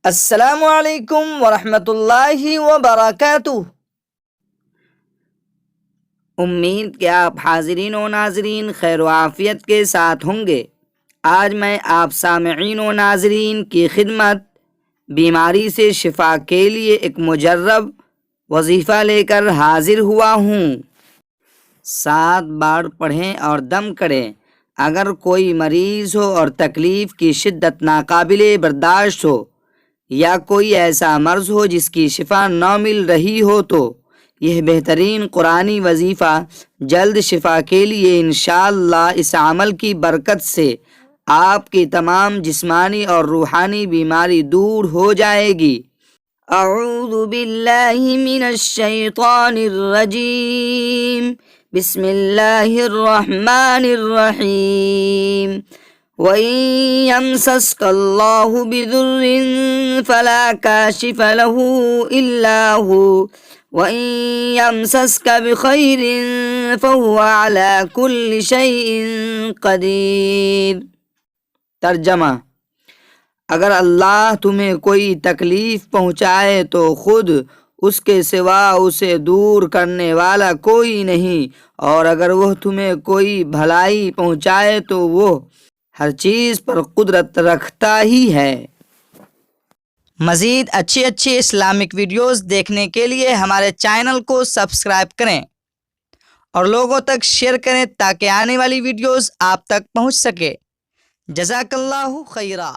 السلام علیکم ورحمۃ اللہ وبرکاتہ۔ امید کہ آپ حاضرین و ناظرین خیر و عافیت کے ساتھ ہوں گے۔ آج میں آپ سامعین و ناظرین کی خدمت بیماری سے شفا کے لیے ایک مجرب وظیفہ لے کر حاضر ہوا ہوں۔ 7 بار پڑھیں اور دم کریں۔ اگر کوئی مریض ہو اور تکلیف کی شدت ناقابل برداشت ہو یا کوئی ایسا مرض ہو جس کی شفا نہ مل رہی ہو تو یہ بہترین قرآنی وظیفہ جلد شفا کے لیے انشاءاللہ اس عمل کی برکت سے آپ کی تمام جسمانی اور روحانی بیماری دور ہو جائے گی۔ اعوذ باللہ من الشیطان الرجیم، بسم اللہ الرحمن الرحیم۔ وَإِن يَمْسَسْكَ اللَّهُ بِضُرٍّ فَلَا كَاشِفَ لَهُ إِلَّا هُوَ وَإِن يَمْسَسْكَ بِخَيْرٍ فَهُوَ عَلَى كُلِّ شَيْءٍ قَدِيرٌ۔ ترجمہ: اگر اللہ تمہیں کوئی تکلیف پہنچائے تو خود اس کے سوا اسے دور کرنے والا کوئی نہیں، اور اگر وہ تمہیں کوئی بھلائی پہنچائے تو وہ ہر چیز پر قدرت رکھتا ہی ہے۔ مزید اچھی اسلامک ویڈیوز دیکھنے کے لیے ہمارے چینل کو سبسکرائب کریں اور لوگوں تک شیئر کریں تاکہ آنے والی ویڈیوز آپ تک پہنچ سکے۔ جزاک اللہ خیرہ۔